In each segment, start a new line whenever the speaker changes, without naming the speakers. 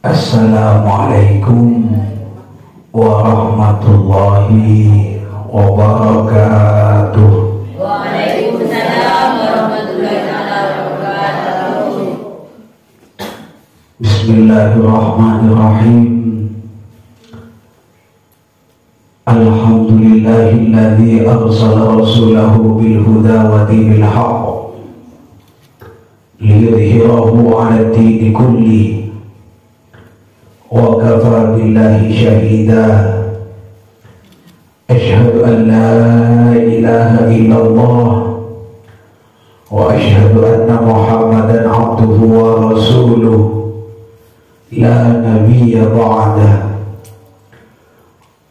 Assalamualaikum warahmatullahi wabarakatuh.
Waalaikumsalam warahmatullahi wabarakatuh.
Bismillahirrahmanirrahim. Alhamdulillahilladzi arsala rasulahu bil huda wa dinil haqq liyudhhirahu 'ala ad-dini kulli wa kafa billahi shahida. Asyhadu an la ilaha illallah wa asyhadu anna Muhammadan 'abduhu wa rasuluh la nabiyya ba'dah.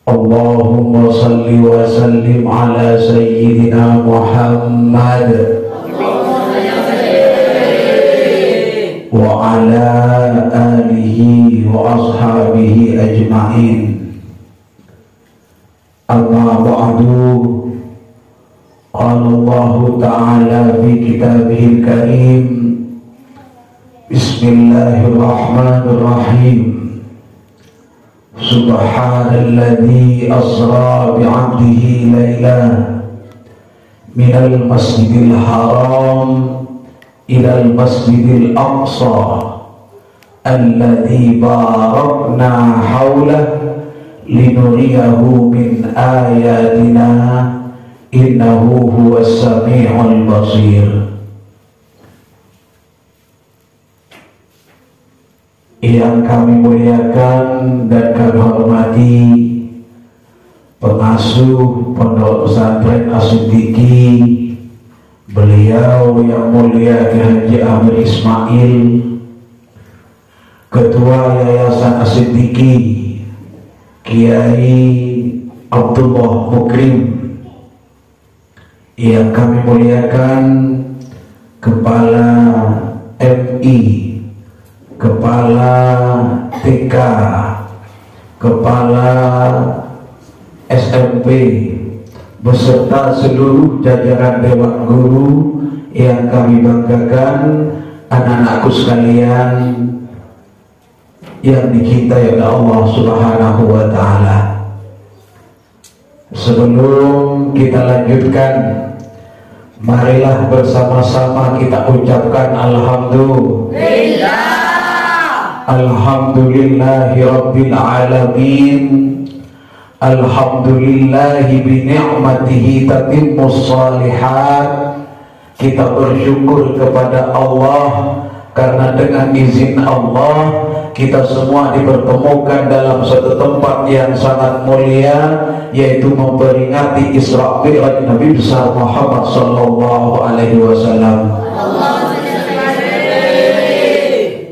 Allahumma salli wa sallim ala sayyidina Muhammad wa ala alihi wa ashabihi ajma'in. Amma ba'du. Qala Allah ta'ala fi kitabihil karim. Bismillahirrahmanirrahim. Subhanalladzi asra bi'abdihi laylan minal masjidil haram ilal masjidil aqsa alladzi barakna hawlahu linuriyahu min ayatina innahu huwas sami'ul basir. Yang kami muliakan dan kami hormati pengasuh Pondok Pesantren As-Siddiqi, beliau yang mulia Ki Haji Amir Ismail, Ketua Yayasan As-Siddiqi Kiai Abdullah Mukrim, yang kami muliakan Kepala MI, Kepala TK, Kepala SMP, beserta seluruh jajaran Dewan Guru yang kami banggakan, anak-anakku sekalian yang dicintai oleh Allah Subhanahu wa Ta'ala. Sebelum kita lanjutkan, marilah bersama-sama kita ucapkan alhamdulillah. Alhamdulillahi Rabbil Alamin. Alhamdulillahi bi ni'matihi tatimmus shalihat. Kita bersyukur kepada Allah karena dengan izin Allah kita semua dipertemukan dalam satu tempat yang sangat mulia, yaitu memperingati Isra Mi'raj Nabi besar Muhammad sallallahu alaihi wasallam.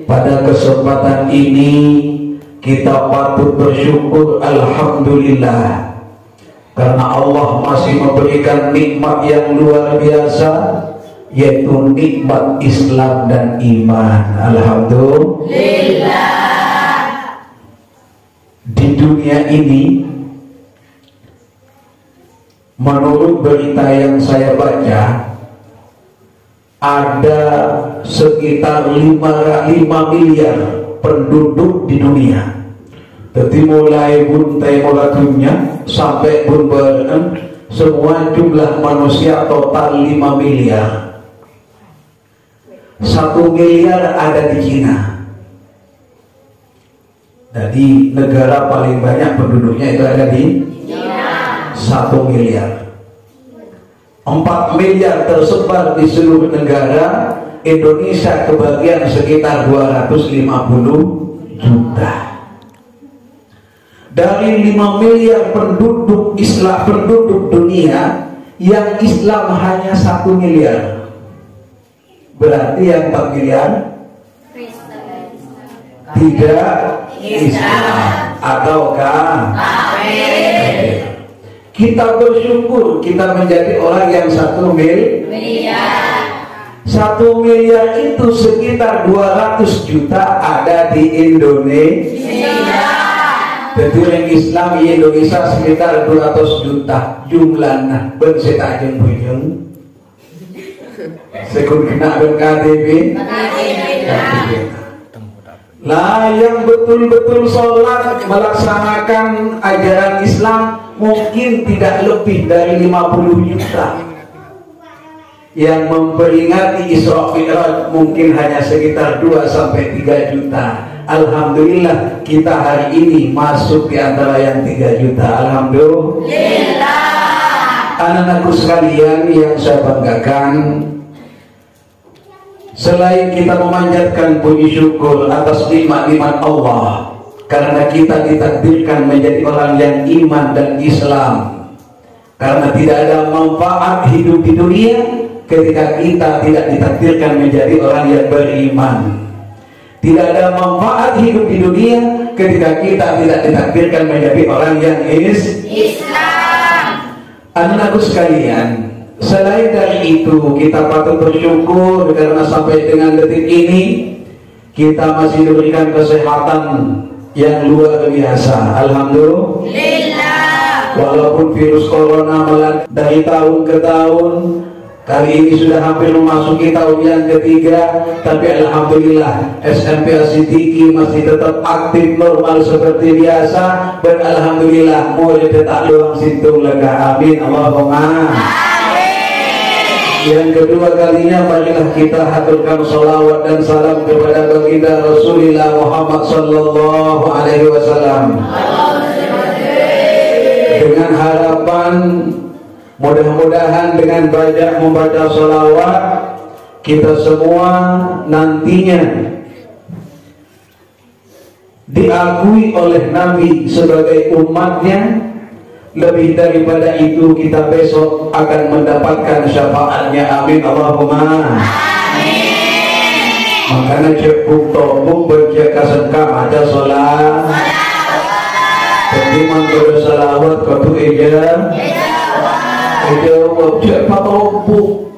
Pada kesempatan ini kita patut bersyukur alhamdulillah karena Allah masih memberikan nikmat yang luar biasa, yaitu nikmat Islam dan iman. Alhamdulillah. Di dunia ini, menurut berita yang saya baca, ada sekitar 5 miliar penduduk di dunia. Jadi mulai buntai mulatunya sampai bunberen, semua jumlah manusia total 5 miliar. 1 miliar ada di Cina. Jadi negara paling banyak penduduknya itu ada di Cina. 1 miliar. 4 miliar tersebar di seluruh negara. Indonesia kebagian sekitar 250 juta. Dari 5 miliar penduduk Islam, penduduk dunia, yang Islam hanya 1 miliar. Berarti yang 4 miliar tidak Islam ataukah kafir. Kita bersyukur kita menjadi orang yang 1 miliar. 1 miliar itu sekitar 200 juta ada di Indonesia. Jadi orang Islam di Indonesia sekitar 200 juta jumlahnya. Bersita jeng bujung sekun kena dan KTP Lah yang betul-betul sholat melaksanakan ajaran Islam mungkin tidak lebih dari 50 juta. Yang memperingati Isra Mi'raj mungkin hanya sekitar 2-3 juta. Alhamdulillah kita hari ini masuk di antara yang 3 juta. Alhamdulillah. Anak-anakku sekalian yang saya banggakan, selain kita memanjatkan puji syukur atas nikmat-nikmat Allah, karena kita ditakdirkan menjadi orang yang iman dan Islam, karena tidak ada manfaat hidup di dunia ketika kita tidak ditakdirkan menjadi orang yang beriman. Tidak ada manfaat hidup di dunia ketika kita tidak ditakdirkan menjadi orang yang Islam. Anak-anakku sekalian, selain dari itu kita patut bersyukur karena sampai dengan detik ini kita masih diberikan kesehatan yang luar biasa. Alhamdulillah. Walaupun virus corona melanda dari tahun ke tahun, kali ini sudah hampir memasuki tahun yang ketiga, tapi alhamdulillah SMP Asitiki masih tetap aktif normal seperti biasa, dan alhamdulillah mulai tetap luang sintung lega. Amin Allahumma. Yang kedua kalinya, marilah kita haturkan salawat dan salam kepada baginda Rasulullah Muhammad sallallahu alaihi wasallam, dengan harapan mudah-mudahan dengan banyak membaca salawat kita semua nantinya diakui oleh Nabi sebagai umatnya. Lebih daripada itu kita besok akan mendapatkan syafaatnya. Amin Allahumma. Amin. Makanya cekuk tobuk berjaga sengkam ada sholat. Jadi manggil salawat kau eja. Eja wajib tobuk.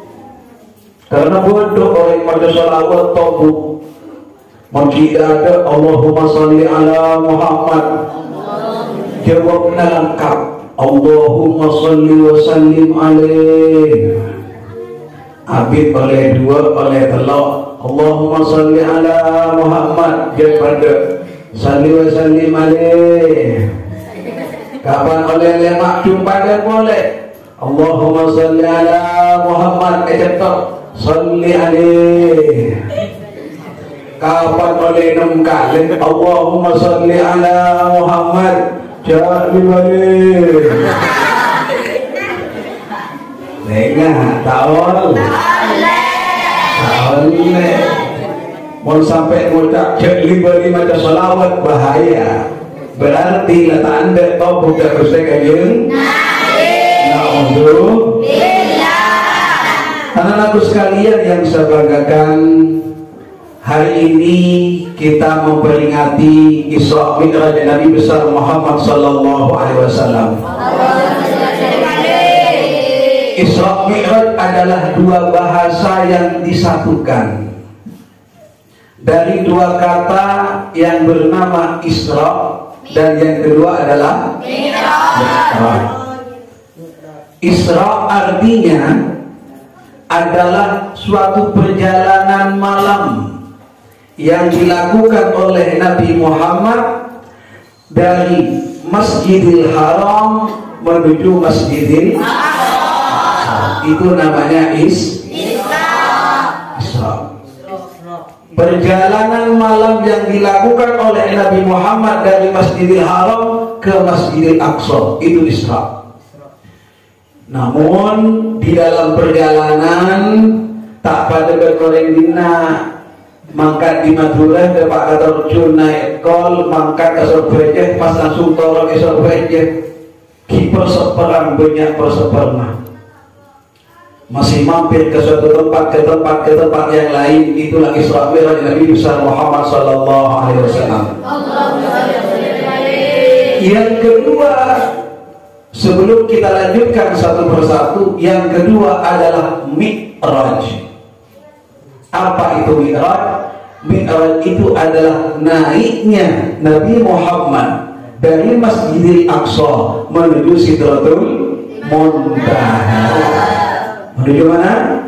Karena bodoh orang pada salawat tobuk. Mungkin ada Allahumma salli ala Muhammad. Jawabnya lengkap. Allahumma salli wa sallim alaih. Abid oleh dua oleh telok. Allahumma salli ala Muhammad. Dia pada salli wa sallim alaih. Kapan oleh lemak jumpa dia boleh. Allahumma salli ala Muhammad. Cetok salli alaih. Kapan oleh 6 kali Allahumma salli ala Muhammad. Jadi balik. Nengah tahun. Mau sampai ngucap jadi balik macam salawat bahaya. Berarti lah tanda tahu bukan rusai kajeng. Alhamdulillah. Anak-anakku sekalian yang saya banggakan, hari ini kita memperingati Isra Mi'raj Nabi besar Muhammad sallallahu alaihi wasallam. Isra Mi'raj adalah dua bahasa yang disatukan dari dua kata yang bernama Isra dan yang kedua adalah Mi'raj. Isra artinya adalah suatu perjalanan malam yang dilakukan oleh Nabi Muhammad dari Masjidil Haram menuju Masjidil Aqsa. Itu namanya Isra. Perjalanan malam yang dilakukan oleh Nabi Muhammad dari Masjidil Haram ke Masjidil Aqsa, itu Isra. Namun di dalam perjalanan tak pada berkoreng dina, mangkat di Madura ke Pak Katorjun naik kol, mangkat ke Sorbejeh, pas langsung tolong ke Sorbejeh. Kiper seperang banyak persepernah. Masih mampir ke suatu tempat, ke tempat yang lain. Itulah Isra Mi'raj Nabi besar Muhammad sallallahu alaihi wasallam. Yang kedua, sebelum kita lanjutkan satu persatu, yang kedua adalah Mi'raj. Apa itu Mi'raj? Mi'raj itu adalah naiknya Nabi Muhammad dari Masjidil Aqsa menuju Sidratul Muntaha. Menuju mana?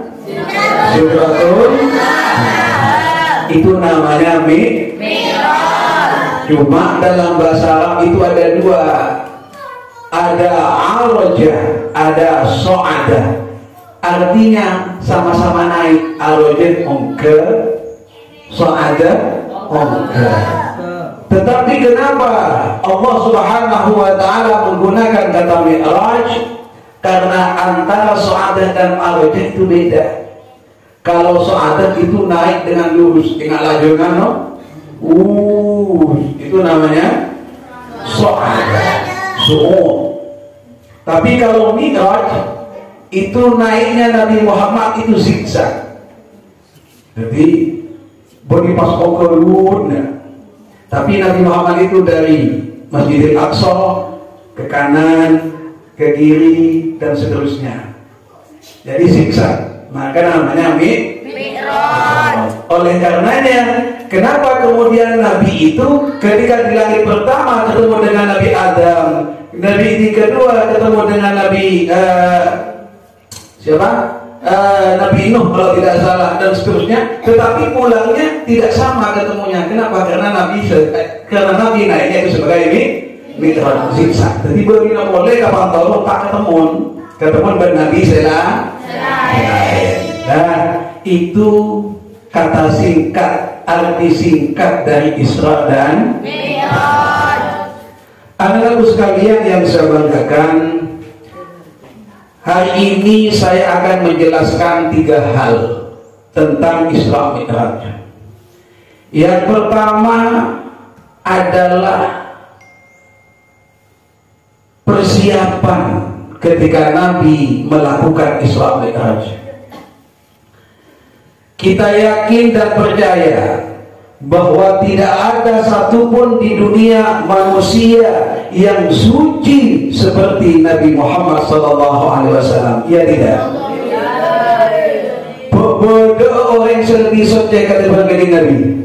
Sidratul Muntaha. Itu namanya Mi'raj. Cuma dalam bahasa Arab itu ada dua, ada arojah, ada so'adah. Artinya sama-sama naik. Arojah ongker, so'adah ongker. Tetapi kenapa Allah Subhanahu wa ta'ala menggunakan kata mi'raj? Karena antara so'adah dan arojah itu beda. Kalau so'adah itu naik dengan lurus, dengan lajongan, no? Itu namanya so'adah, su'ud. Tapi kalau mi'raj itu naiknya Nabi Muhammad itu zigzag. Jadi bagi pas kokolun. Tapi Nabi Muhammad itu dari Masjidil Aqsa ke kanan, ke kiri dan seterusnya. Jadi zigzag. Maka namanya mi'raj. Oleh karenanya, kenapa kemudian Nabi itu ketika di langit pertama ketemu dengan Nabi Adam, Nabi di kedua ketemu dengan Nabi Nabi Nuh kalau tidak salah dan seterusnya, tetapi pulangnya tidak sama ketemunya. Kenapa? Karena Nabi naiknya itu sebagai mi'raj zigzag. Jadi bagaimana boleh kapan tahu tak ketemu dengan Nabi dan itu kata singkat, arti singkat dari Isra dan Mi'raj. Anak-anakku sekalian yang saya banggakan, hari ini saya akan menjelaskan 3 hal tentang Isra Mi'raj. Yang pertama adalah persiapan ketika Nabi melakukan Isra Mi'raj. Kita yakin dan percaya bahwa tidak ada satupun di dunia manusia yang suci seperti Nabi Muhammad SAW. Ya tidak? Bodoh orang yang lebih suci kata Nabi.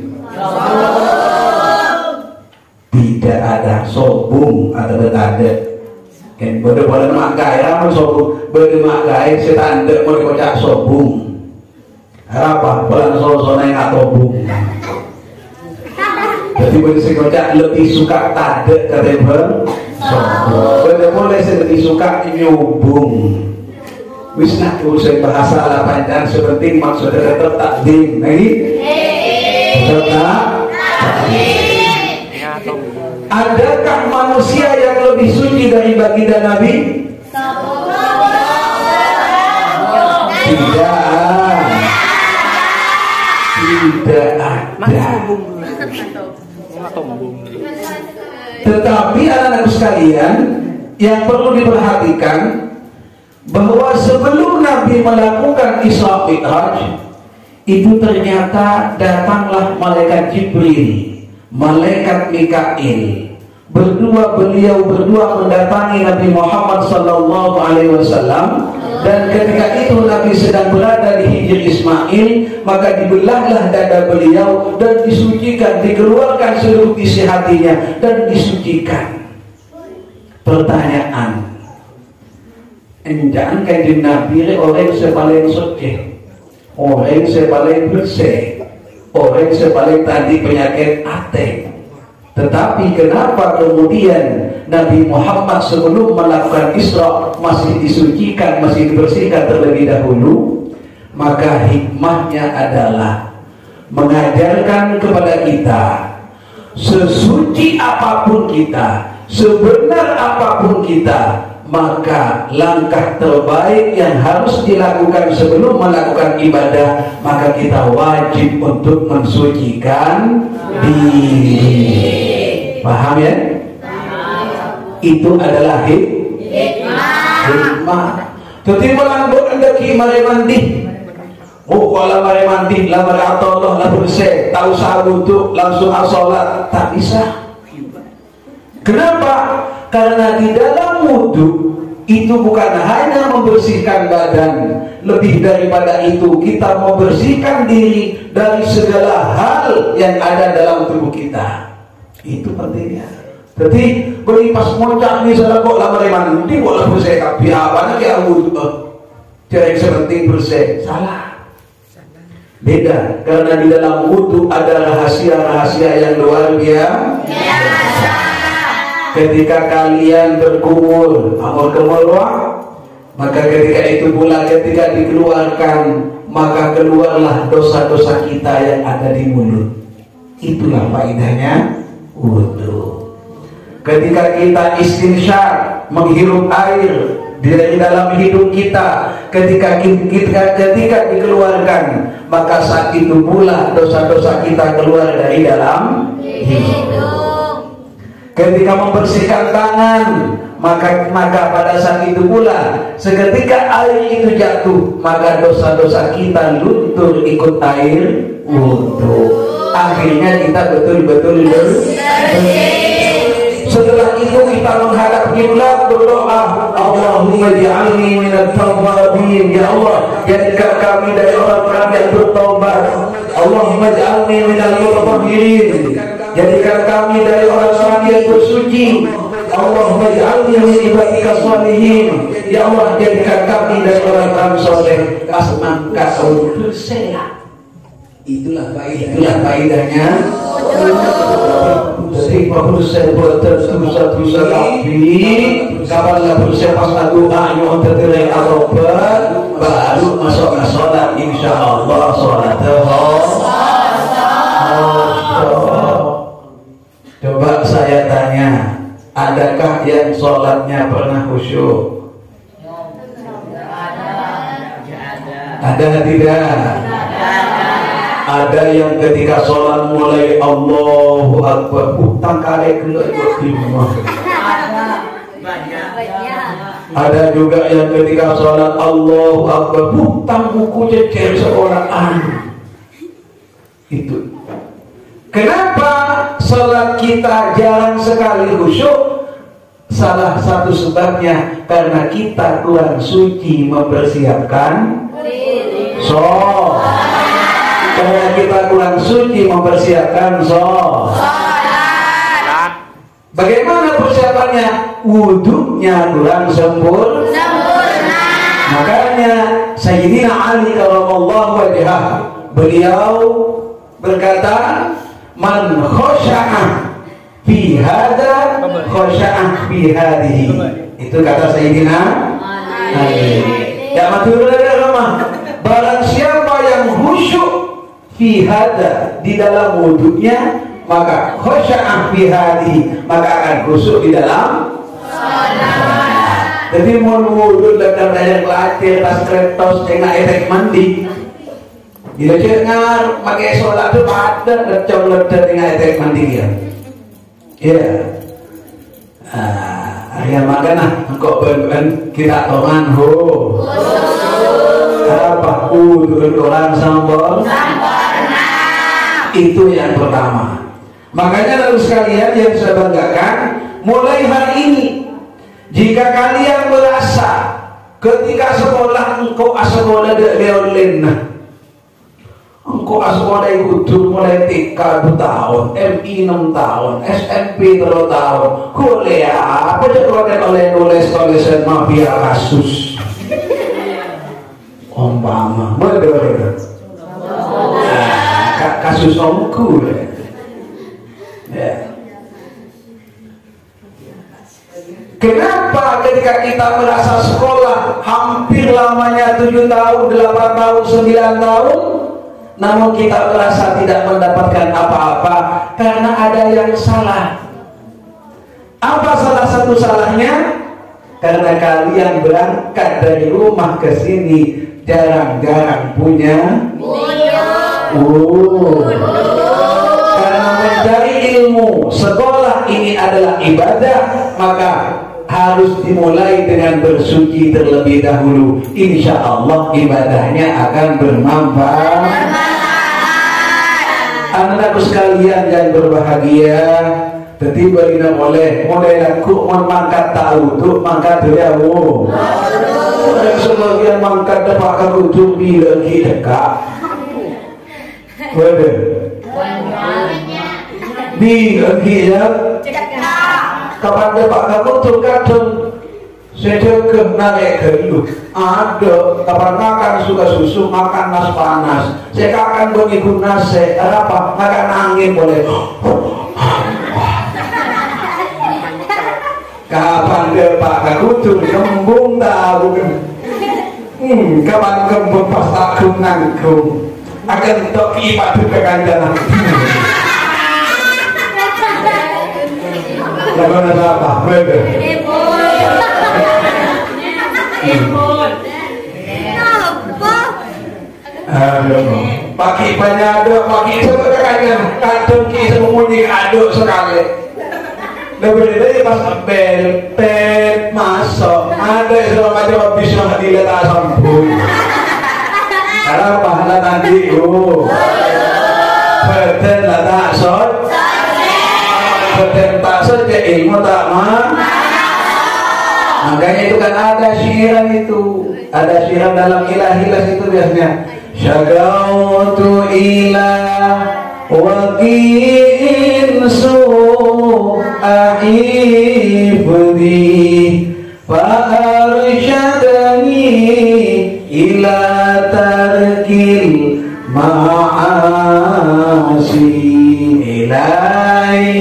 Tidak ada sobung atau ada. Kan bodoh pada mak gaya, sobung bodoh mak gaya setanda mau dikocak sobung. Apa? Bulan sosok naik atobung. Jadi boleh kocak lebih suka tadek kata boleh lebih suka nyubung. Wisna urusan bahasa lah panjang seperti maksudnya tetap takdim. Lagi tetap takdim. Adakah manusia yang lebih suci dari baginda Nabi? Tidak ada. Tetapi anak-anak sekalian yang perlu diperhatikan bahwa sebelum Nabi melakukan Isra Mi'raj itu ternyata datanglah malaikat Jibril, malaikat Mikail, beliau berdua mendatangi Nabi Muhammad SAW. Dan ketika itu Nabi sedang berada di Hijr Ismail, maka dibelahlah dada beliau dan disucikan, dikeluarkan seluruh isi hatinya dan disucikan. Pertanyaan, jangan kayak Nabi orang yang paling suci, orang yang paling bersih, orang yang paling tadi penyakit hati. Tetapi kenapa kemudian Nabi Muhammad sebelum melakukan Isra masih disucikan, masih dibersihkan terlebih dahulu? Maka hikmahnya adalah mengajarkan kepada kita, sesuci apapun kita, sebenar apapun kita, maka langkah terbaik yang harus dilakukan sebelum melakukan ibadah, maka kita wajib untuk mensucikan diri. Paham ya? Itu adalah hikmah. Jadi melambut endeki mari mandi. Kalau mari mandi, lamar Allah, lah bersih, tahu sah wudhu, langsung sholat, tak bisa. Kenapa? Karena di dalam wudhu itu bukan hanya membersihkan badan, lebih daripada itu kita membersihkan diri dari segala hal yang ada dalam tubuh kita. Itu pentingnya. Jadi beri pas moncak ni salah kok lamar mandi boleh bersih tapi apa nak ya wudhu cara sepenting bersih salah. Beda karena di dalam wudhu ada rahasia-rahasia yang luar biasa. Ketika kalian berkumur, amor kemulwa, maka ketika itu pula ketika dikeluarkan, maka keluarlah dosa-dosa kita yang ada di mulut. Itulah faedahnya wudu. Ketika kita istinsyaq, menghirup air dari dalam hidup kita, ketika dikeluarkan, maka saat itu pula dosa-dosa kita keluar dari dalam hidup. Ketika membersihkan tangan, maka pada saat itu pula seketika air itu jatuh, maka dosa-dosa kita luntur ikut air wudu. Akhirnya kita betul-betul bersih. Setelah itu kita menghadap kiblat, berdoa, Allahumma ja'alni minat tawwabin. Ya Allah, jadikan kami dari orang-orang yang bertaubat. Allahumma ja'alni minal mutatahhirin. Jadikan kami dari orang-orang yang bersuci. Allahumma ja'alni min ibadika shalihin. Ya Allah, jadikan kami dari orang-orang saleh. Kasmangka bersih. Itulah faedahnya. Jadi berusaha berdosa kami, kapanlah berusaha pas lagu ayo tertirai arobat, baru masuk ke sholat, insya Allah sholat Coba saya tanya, adakah yang sholatnya pernah khusyuk? Ada tidak? Ada yang ketika sholat mulai Allahu Akbar utang kare keluar. Ada juga yang ketika sholat Allahu Akbar utang buku cecer seorang anak. Itu kenapa sholat kita jarang sekali khusyuk? Salah satu sebabnya karena kita kurang suci mempersiapkan sholat. Karena kita kurang suci mempersiapkan sholat. Bagaimana persiapannya? Wudunya kurang sempurna. Makanya Sayyidina Ali karramallahu wajhahu, beliau berkata, man khosya'a fi hada khosya'a fi hadihi. Itu kata Sayyidina Ali. Ya matur barang siapa yang khusyuk fi hada di dalam wudunya, maka khusyu'an fi hadi, maka akan khusyuk di dalam salat. Jadi mau wudu dan daya latih tas kretos dengan efek mandi. Bila dengar pakai salat itu ada lecok dengan efek mandi ya. Ya. Ya makanya kok ben kita tongan ho. Apa wudu Quran sambal? Itu yang pertama. Makanya lalu sekalian yang saya banggakan, mulai hari ini jika kalian merasa ketika sekolah engkau sekolah leolen, engkau sekolah ikut mulai TK 2 tahun, MI 6 tahun, SMP 3 tahun, kuliah apa jadwalnya oleh tulisan mafia kasus umpama bener kasus omku ya. Kenapa ketika kita merasa sekolah hampir lamanya 7 tahun, 8 tahun, 9 tahun, namun kita merasa tidak mendapatkan apa-apa? Karena ada yang salah. Apa salah satu salahnya? Karena kalian berangkat dari rumah ke sini jarang-jarang punya karena mencari ilmu, sekolah ini adalah ibadah, maka harus dimulai dengan bersuci terlebih dahulu. Insya Allah ibadahnya akan bermanfaat. Anak-anakku sekalian yang berbahagia, tiba ini mulai laku mangkat tahu tuh mangkat beliau. Dan sebagian mangkat dapat karutu bila dekat. Waduh. Bila dia kapan dapat karutu kadang sedekah naik dulu. Ada kapan makan suka susu, makan nas panas. Saya akan bagi nasi apa makan angin boleh. ada pak kakutu kembung tahu kapan kembung pas takung nanggung akan toki padu kekandanan lagu nada apa? Mereka pagi banyak ada pagi sebenarnya kadang kita mengundi aduk sekali lebih pas bel masuk ada segala macam habis yang dilihat sambung karena pahala tadi beten lah tak sot beten tak sot ya ilmu tak mah makanya itu kan ada syiran itu ada syiran dalam ilah-ilah itu biasanya syagautu ilah waqi'in su'a'ibdi fa'arsyadani ila tarkil ma'asi ilainas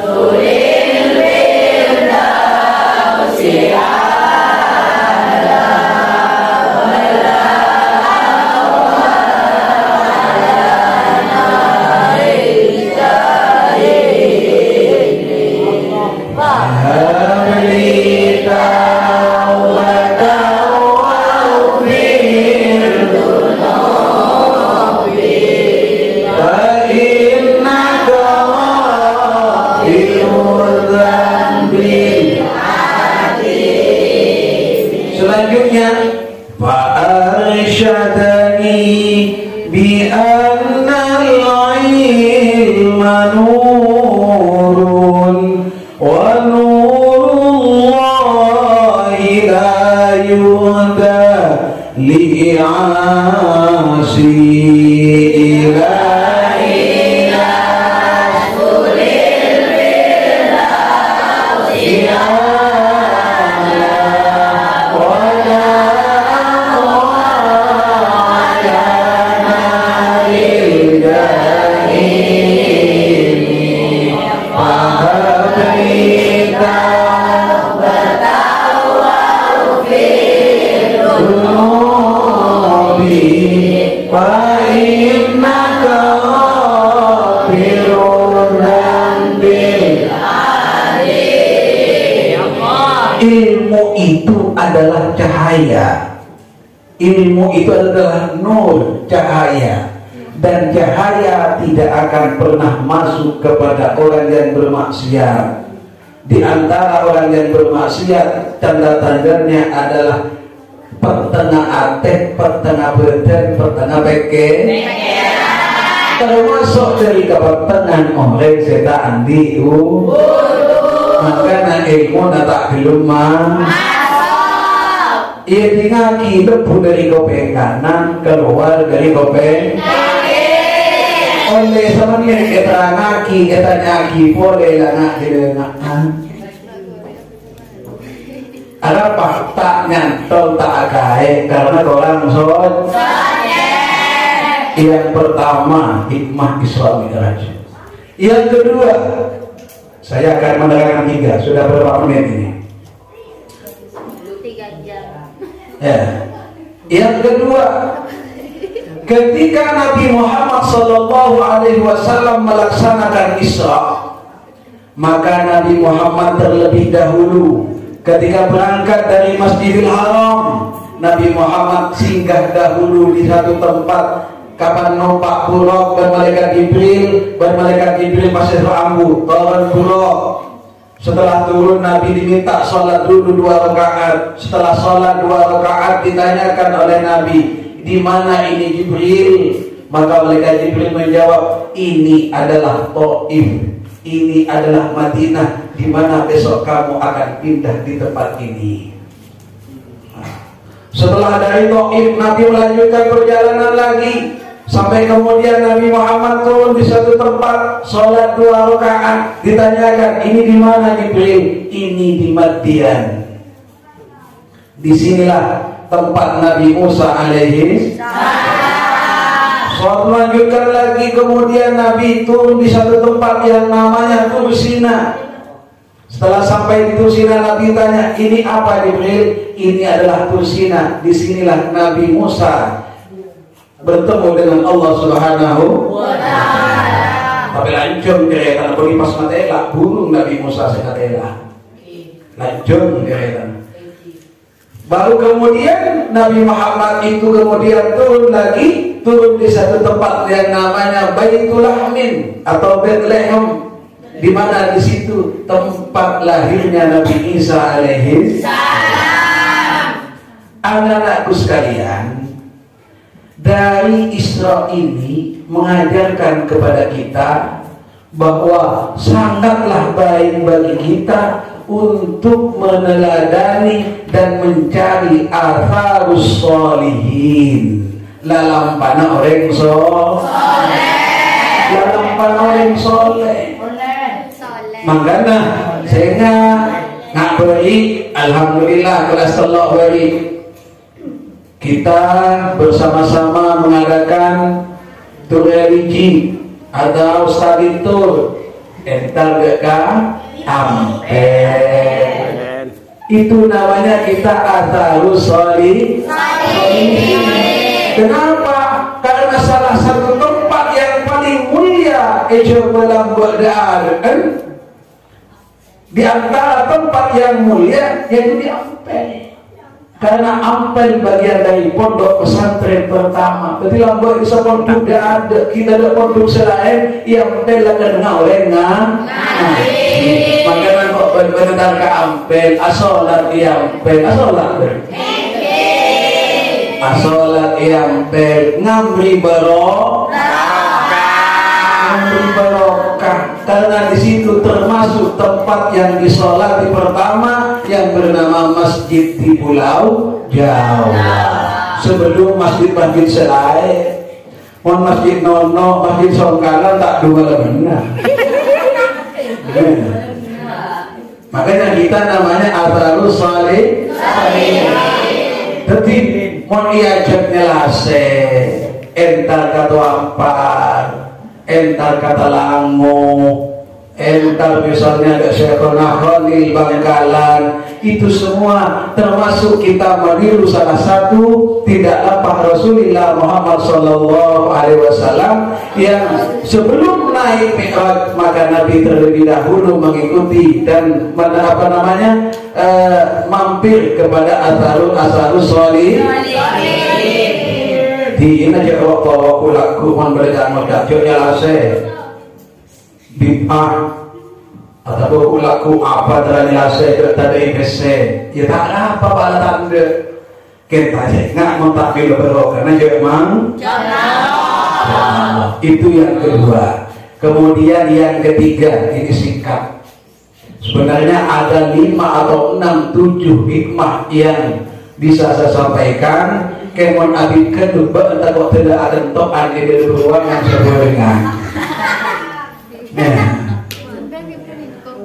tulil firdausi selanjutnya fa'arsyadani bi'annal ilma nurun wa nurullahi la yuhda li'asi ilmu itu adalah cahaya, ilmu itu adalah nur, cahaya, dan cahaya tidak akan pernah masuk kepada orang yang bermaksiat. Di antara orang yang bermaksiat tanda-tandanya adalah pertengah ateh, pertengah badan, pertengah peke. Termasuk dari kepertengahan orang setan diu. Maka ilmu tak belum ia tinggal kita dari kopeng kanan keluar dari kopeng oleh sama dia kita ngaki kita nyaki boleh lah nak didengarkan ada fakta nyantol tak kaya karena orang sholat yang pertama hikmah Islam Mi'raj. Yang kedua saya akan menerangkan 3. Sudah berapa menit ini?
3 jam.
Ya. Yang kedua, ketika Nabi Muhammad SAW melaksanakan Isra, maka Nabi Muhammad terlebih dahulu ketika berangkat dari Masjidil Haram, Nabi Muhammad singgah dahulu di satu tempat. Kapan numpak buruk bermalaikat Jibril masih rambu turun buruk. Setelah turun Nabi diminta sholat dulu 2 rakaat. Setelah sholat 2 rakaat ditanyakan oleh Nabi, di mana ini Jibril? Maka malaikat Jibril menjawab, ini adalah Taif, ini adalah Madinah, di mana besok kamu akan pindah di tempat ini. Setelah dari Taif Nabi melanjutkan perjalanan lagi. Sampai kemudian Nabi Muhammad turun di satu tempat, sholat 2 rakaat. Ditanyakan, ini di mana Jibril? Ini di Madian. Disinilah tempat Nabi Musa alaihi salam. Melanjutkan lagi, kemudian Nabi turun di satu tempat yang namanya Tursina. Setelah sampai di Tursina, Nabi tanya, ini apa Jibril? Ini adalah Tursina. Disinilah Nabi Musa bertemu dengan Allah Subhanahu wa Ta'ala. Tapi lancung kereta beri pas matela burung Nabi Musa sekatela. Lancung kereta. Baru kemudian Nabi Muhammad itu kemudian turun di satu tempat yang namanya Baitul Lahmin atau Bethlehem, di mana di situ tempat lahirnya Nabi Isa alaihi salam. Anak-anakku sekalian, dari Isra ini mengajarkan kepada kita bahwa sangatlah baik bagi kita untuk meneladani dan mencari atharus sholihin. Lalampana orang soleh. Lalampana orang soleh. Makanya saya nak beri alhamdulillah kelas Allah beri. Kita bersama-sama mengadakan tur religi atau study tour entar deka ampel. Itu namanya kita atharus sholihin. Kenapa? Karena salah satu tempat yang paling mulia dalam berdoa di antara tempat yang mulia yaitu di Ampel. Karena Ampel bagian dari pondok pesantren pertama. Jadi lambat bisa pondok tidak ada. Kita ada pondok selain yang Ampel akan oleh makanya kok benar-benar ke Ampel. Asolat di Ampel. Asolat di Ampel. Ngamri barokah. Karena di situ termasuk tempat yang disolati pertama yang bernama Masjid di Pulau Jawa. Sebelum masjid-masjid selain, Masjid Nono, Masjid Songkalan tak dua benar. Makanya kita namanya atharus sholihin. Jadi mau diajak nelase, entar kata apa? Entar kata lango, entar misalnya ada Syekhona Khalil Bangkalan, itu semua termasuk kita meniru salah satu tidak lapah Rasulullah Muhammad SAW yang sebelum naik Mi'raj maka Nabi terlebih dahulu mengikuti dan mampir kepada atharus sholihin. Di ini aja waktu laku memberikan modalnya lase bipah atau laku apa terani lase tadi IPC ya tak apa bala tanda kita aja nggak mau tampil berok karena memang itu yang kedua. Kemudian yang ketiga ini singkat, sebenarnya ada 5 atau 6, 7 hikmah yang bisa saya sampaikan. Kemon abid kedua entah kok tidak ada tokan di beruang yang sebenarnya.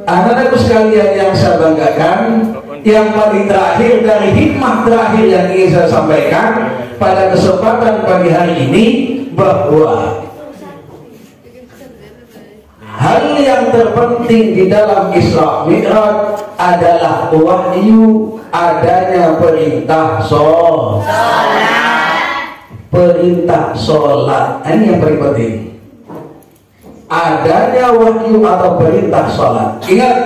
Anak-anakku sekalian yang saya banggakan, yang paling terakhir dari hikmah terakhir yang ingin saya sampaikan pada kesempatan pagi hari ini bahwa hal yang terpenting di dalam Isra Mi'raj adalah wahyu adanya perintah sholat. Perintah sholat ini yang paling penting. Adanya wahyu atau perintah sholat. Ingat,